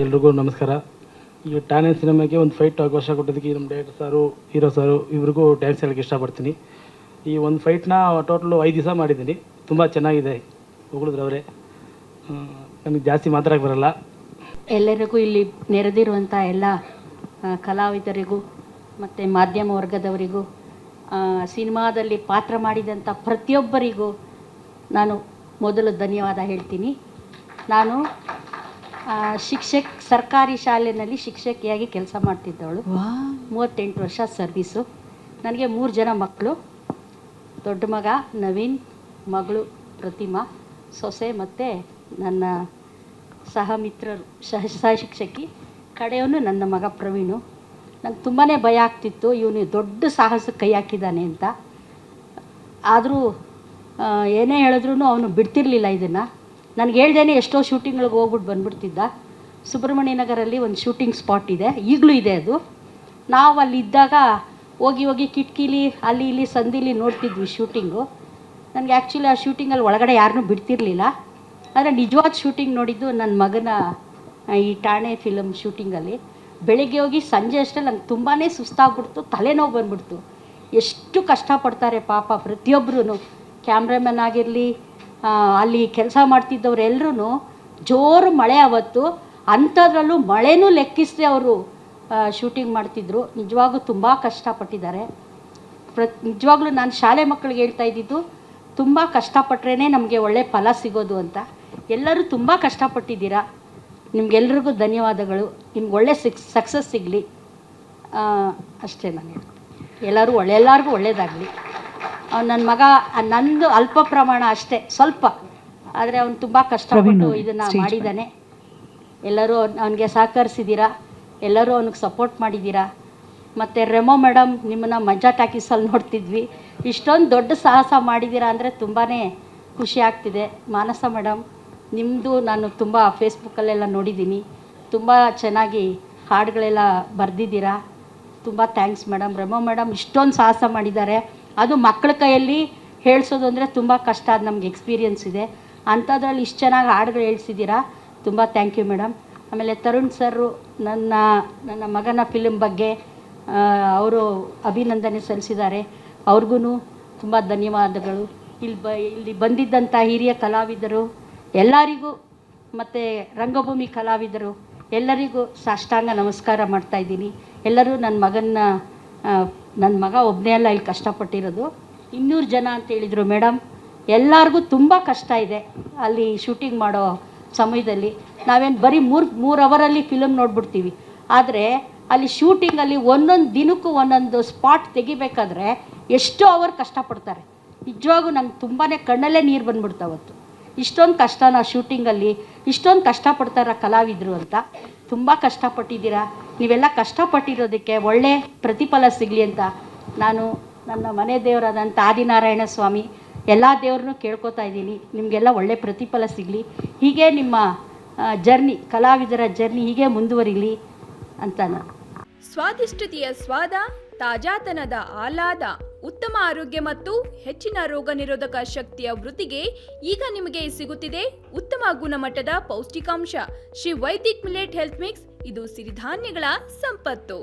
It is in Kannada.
ಎಲ್ರಿಗೂ ನಮಸ್ಕಾರ. ಈ ಟಾನೆ ಸಿನಿಮಾಗೆ ಒಂದು ಫೈಟ್ ಅವಕಾಶ ಕೊಟ್ಟಿದ್ದಕ್ಕೆ ನಮ್ಮ ಡೈರೆಕ್ಟರ್ ಸಾರು, ಹೀರೋ ಸಾರು ಇವ್ರಿಗೂ ಥ್ಯಾಂಕ್ಸ್ ಹೇಳಕ್ಕೆ ಇಷ್ಟಪಡ್ತೀನಿ. ಈ ಒಂದು ಫೈಟ್ನ ಟೋಟಲು 5 ದಿವಸ ಮಾಡಿದ್ದೀನಿ. ತುಂಬ ಚೆನ್ನಾಗಿದೆ, ಹೊಗಳಿದ್ರು ಅವರೇ. ನನಗೆ ಜಾಸ್ತಿ ಮಾತಾಡೋಕ್ಕೆ ಬರಲ್ಲ. ಎಲ್ಲರಿಗೂ ಇಲ್ಲಿ ನೆರೆದಿರುವಂಥ ಎಲ್ಲ ಕಲಾವಿದರಿಗೂ ಮತ್ತು ಮಾಧ್ಯಮ ವರ್ಗದವರಿಗೂ, ಸಿನಿಮಾದಲ್ಲಿ ಪಾತ್ರ ಮಾಡಿದಂಥ ಪ್ರತಿಯೊಬ್ಬರಿಗೂ ನಾನು ಮೊದಲು ಧನ್ಯವಾದ ಹೇಳ್ತೀನಿ. ನಾನು ಸರ್ಕಾರಿ ಶಾಲೆಯಲ್ಲಿ ಶಿಕ್ಷಕಿಯಾಗಿ ಕೆಲಸ ಮಾಡ್ತಿದ್ದವಳು. 38 ವರ್ಷ ಸರ್ವೀಸು. ನನಗೆ 3 ಜನ ಮಕ್ಕಳು. ದೊಡ್ಡ ಮಗ ನವೀನ್, ಮಗಳು ಪ್ರತಿಮಾ, ಸೊಸೆ ಮತ್ತು ನನ್ನ ಸಹಮಿತ್ರರು, ಸಹ ಶಿಕ್ಷಕಿ, ಕಡೆಯವನು ನನ್ನ ಮಗ ಪ್ರವೀಣು. ನಂಗೆ ತುಂಬಾ ಭಯ ಆಗ್ತಿತ್ತು, ಇವನು ದೊಡ್ಡ ಸಾಹಸಕ್ಕೆ ಕೈ ಹಾಕಿದ್ದಾನೆ ಅಂತ. ಆದರೂ ಏನೇ ಹೇಳಿದ್ರೂ ಅವನು ಬಿಡ್ತಿರ್ಲಿಲ್ಲ ಇದನ್ನು. ನನಗೆ ಹೇಳ್ದೇನೆ ಎಷ್ಟೋ ಶೂಟಿಂಗ್ಗಳಿಗೆ ಹೋಗ್ಬಿಟ್ಟು ಬಂದುಬಿಡ್ತಿದ್ದ. ಸುಬ್ರಹ್ಮಣ್ಯ ನಗರಲ್ಲಿ ಒಂದು ಶೂಟಿಂಗ್ ಸ್ಪಾಟ್ ಇದೆ, ಈಗಲೂ ಇದೆ ಅದು. ನಾವು ಅಲ್ಲಿದ್ದಾಗ ಹೋಗಿ ಕಿಟಕಿಲಿ ಅಲ್ಲಿ ಇಲ್ಲಿ ಸಂದಿಲಿ ನೋಡ್ತಿದ್ವಿ ಶೂಟಿಂಗು. ನನಗೆ ಆ್ಯಕ್ಚುಲಿ ಆ ಶೂಟಿಂಗಲ್ಲಿ ಒಳಗಡೆ ಯಾರನ್ನೂ ಬಿಡ್ತಿರ್ಲಿಲ್ಲ. ಆದರೆ ನಿಜವಾದ ಶೂಟಿಂಗ್ ನೋಡಿದ್ದು ನನ್ನ ಮಗನ ಈ ಠಾಣೆ ಫಿಲಮ್ ಶೂಟಿಂಗಲ್ಲಿ. ಬೆಳಿಗ್ಗೆ ಹೋಗಿ ಸಂಜೆ ಅಷ್ಟೇ ನಂಗೆ ತುಂಬಾ ಸುಸ್ತಾಗ್ಬಿಡ್ತು, ತಲೆನೋವು ಬಂದ್ಬಿಡ್ತು. ಎಷ್ಟು ಕಷ್ಟಪಡ್ತಾರೆ ಪಾಪ ಪ್ರತಿಯೊಬ್ಬರೂ. ಕ್ಯಾಮ್ರಾಮನ್ ಆಗಿರಲಿ, ಅಲ್ಲಿ ಕೆಲಸ ಮಾಡ್ತಿದ್ದವರೆಲ್ಲರೂ. ಜೋರು ಮಳೆ ಅವತ್ತು, ಅಂಥದ್ರಲ್ಲೂ ಮಳೆನೂ ಲೆಕ್ಕಿಸದೆ ಅವರು ಶೂಟಿಂಗ್ ಮಾಡ್ತಿದ್ರು. ನಿಜವಾಗ್ಲೂ ತುಂಬ ಕಷ್ಟಪಟ್ಟಿದ್ದಾರೆ. ನಿಜವಾಗ್ಲೂ ನಾನು ಶಾಲೆ ಮಕ್ಕಳಿಗೆ ಹೇಳ್ತಾ ಇದ್ದಿದ್ದು, ತುಂಬ ಕಷ್ಟಪಟ್ರೇ ನಮಗೆ ಒಳ್ಳೆ ಫಲ ಸಿಗೋದು ಅಂತ. ಎಲ್ಲರೂ ತುಂಬ ಕಷ್ಟಪಟ್ಟಿದ್ದೀರಾ. ನಿಮಗೆಲ್ರಿಗೂ ಧನ್ಯವಾದಗಳು. ನಿಮ್ಗೆ ಒಳ್ಳೆ ಸಕ್ಸಸ್ ಸಿಗಲಿ ಅಷ್ಟೇ ನಾನು ಹೇಳ್ತೀನಿ. ಎಲ್ಲರಿಗೂ ಒಳ್ಳೆಯದಾಗಲಿ. ನನ್ನ ಮಗ ನಂದು ಅಲ್ಪ ಪ್ರಮಾಣ ಅಷ್ಟೇ, ಸ್ವಲ್ಪ, ಆದರೆ ಅವನು ತುಂಬ ಕಷ್ಟಪಟ್ಟು ಇದನ್ನು ಮಾಡಿದ್ದಾನೆ. ಎಲ್ಲರೂ ಅವನಿಗೆ ಸಹಕರಿಸಿದ್ದೀರಾ, ಎಲ್ಲರೂ ಅವನಿಗೆ ಸಪೋರ್ಟ್ ಮಾಡಿದ್ದೀರಾ. ಮತ್ತು ರೆಮೋ ಮೇಡಮ್, ನಿಮ್ಮನ್ನು ಮಜಾ ಟಾಕೀಸಲ್ಲಿ ನೋಡ್ತಿದ್ವಿ. ಇಷ್ಟೊಂದು ದೊಡ್ಡ ಸಾಹಸ ಮಾಡಿದ್ದೀರಾ ಅಂದರೆ ತುಂಬಾ ಖುಷಿ ಆಗ್ತಿದೆ. ಮಾನಸ ಮೇಡಮ್, ನಿಮ್ಮದು ನಾನು ತುಂಬ ಫೇಸ್ಬುಕ್ಕಲ್ಲೆಲ್ಲ ನೋಡಿದ್ದೀನಿ. ತುಂಬ ಚೆನ್ನಾಗಿ ಹಾಡುಗಳೆಲ್ಲ ಬರೆದಿದ್ದೀರಾ. ತುಂಬ ಥ್ಯಾಂಕ್ಸ್ ಮೇಡಮ್. ರೆಮೋ ಮೇಡಮ್ ಇಷ್ಟೊಂದು ಸಾಹಸ ಮಾಡಿದ್ದಾರೆ. ಅದು ಮಕ್ಕಳ ಕೈಯಲ್ಲಿ ಹೇಳಿಸೋದು ಅಂದರೆ ತುಂಬ ಕಷ್ಟ, ಅದು ನಮ್ಗೆ ಎಕ್ಸ್ಪೀರಿಯನ್ಸ್ ಇದೆ. ಅಂಥದ್ರಲ್ಲಿ ಇಷ್ಟು ಚೆನ್ನಾಗಿ ಹಾಡುಗಳು ಹೇಳ್ಸಿದ್ದೀರಾ. ತುಂಬ ಥ್ಯಾಂಕ್ ಯು ಮೇಡಮ್. ಆಮೇಲೆ ತರುಣ್ ಸರು ನನ್ನ ಮಗನ ಫಿಲ್ಮ್ ಬಗ್ಗೆ ಅವರು ಅಭಿನಂದನೆ ಸಲ್ಲಿಸಿದ್ದಾರೆ. ಅವ್ರಿಗೂ ತುಂಬ ಧನ್ಯವಾದಗಳು. ಇಲ್ಲಿ ಬಂದಿದ್ದಂಥ ಹಿರಿಯ ಕಲಾವಿದರು ಎಲ್ಲರಿಗೂ ಮತ್ತು ರಂಗಭೂಮಿ ಕಲಾವಿದರು ಎಲ್ಲರಿಗೂ ಸಾಷ್ಟಾಂಗ ನಮಸ್ಕಾರ ಮಾಡ್ತಾಯಿದ್ದೀನಿ. ಎಲ್ಲರೂ ನನ್ನ ಮಗ ಒಬ್ಬನೇ ಅಲ್ಲ ಇಲ್ಲಿ ಕಷ್ಟಪಟ್ಟಿರೋದು. 200 ಜನ ಅಂತ ಹೇಳಿದರು ಮೇಡಮ್. ಎಲ್ಲರಿಗೂ ತುಂಬ ಕಷ್ಟ ಇದೆ ಅಲ್ಲಿ ಶೂಟಿಂಗ್ ಮಾಡೋ ಸಮಯದಲ್ಲಿ. ನಾವೇನು ಬರೀ 3 ಅವರಲ್ಲಿ ಫಿಲಮ್ ನೋಡ್ಬಿಡ್ತೀವಿ. ಆದರೆ ಅಲ್ಲಿ ಶೂಟಿಂಗಲ್ಲಿ ಒಂದೊಂದು ದಿನಕ್ಕೂ ಒಂದೊಂದು ಸ್ಪಾಟ್ ತೆಗಿಬೇಕಾದ್ರೆ ಎಷ್ಟು ಅವರ್ ಕಷ್ಟಪಡ್ತಾರೆ. ನಿಜವಾಗೂ ನಂಗೆ ತುಂಬಾ ಕಣ್ಣಲ್ಲೇ ನೀರು ಬಂದ್ಬಿಡ್ತಾವತ್ತು. ಇಷ್ಟೊಂದು ಕಷ್ಟನ ಶೂಟಿಂಗಲ್ಲಿ ಇಷ್ಟೊಂದು ಕಷ್ಟಪಡ್ತಾರ ಕಲಾವಿದರು ಅಂತ. ತುಂಬ ಕಷ್ಟಪಟ್ಟಿದ್ದೀರಾ. ನೀವೆಲ್ಲ ಕಷ್ಟಪಟ್ಟಿರೋದಕ್ಕೆ ಒಳ್ಳೆ ಪ್ರತಿಫಲ ಸಿಗಲಿ ಅಂತ ನಾನು ನನ್ನ ಮನೆ ದೇವರಾದಂಥ ಆದಿನಾರಾಯಣ ಸ್ವಾಮಿ ಎಲ್ಲ ದೇವ್ರನ್ನೂ ಕೇಳ್ಕೊತಾ ಇದ್ದೀನಿ. ನಿಮಗೆಲ್ಲ ಒಳ್ಳೆ ಪ್ರತಿಫಲ ಸಿಗಲಿ. ಹೀಗೆ ನಿಮ್ಮ ಜರ್ನಿ, ಕಲಾವಿದರ ಜರ್ನಿ ಹೀಗೆ ಮುಂದುವರಿಲಿ ಅಂತ ನಾನು. ಸ್ವಾದಿಷ್ಟತೆಯ ಸ್ವಾದ, ತಾಜಾತನದ ಆಹ್ಲಾದ, ಉತ್ತಮ ಆರೋಗ್ಯ ಮತ್ತು ಹೆಚ್ಚಿನ ರೋಗ ನಿರೋಧಕ ಶಕ್ತಿಯ ವೃದ್ಧಿಗೆ ಈಗ ನಿಮಗೆ ಸಿಗುತ್ತಿದೆ ಉತ್ತಮ ಗುಣಮಟ್ಟದ ಪೌಷ್ಟಿಕಾಂಶ Shri Vaidik millet health mix. ಇದು ಸಿರಿಧಾನ್ಯಗಳ ಸಂಪತ್ತು.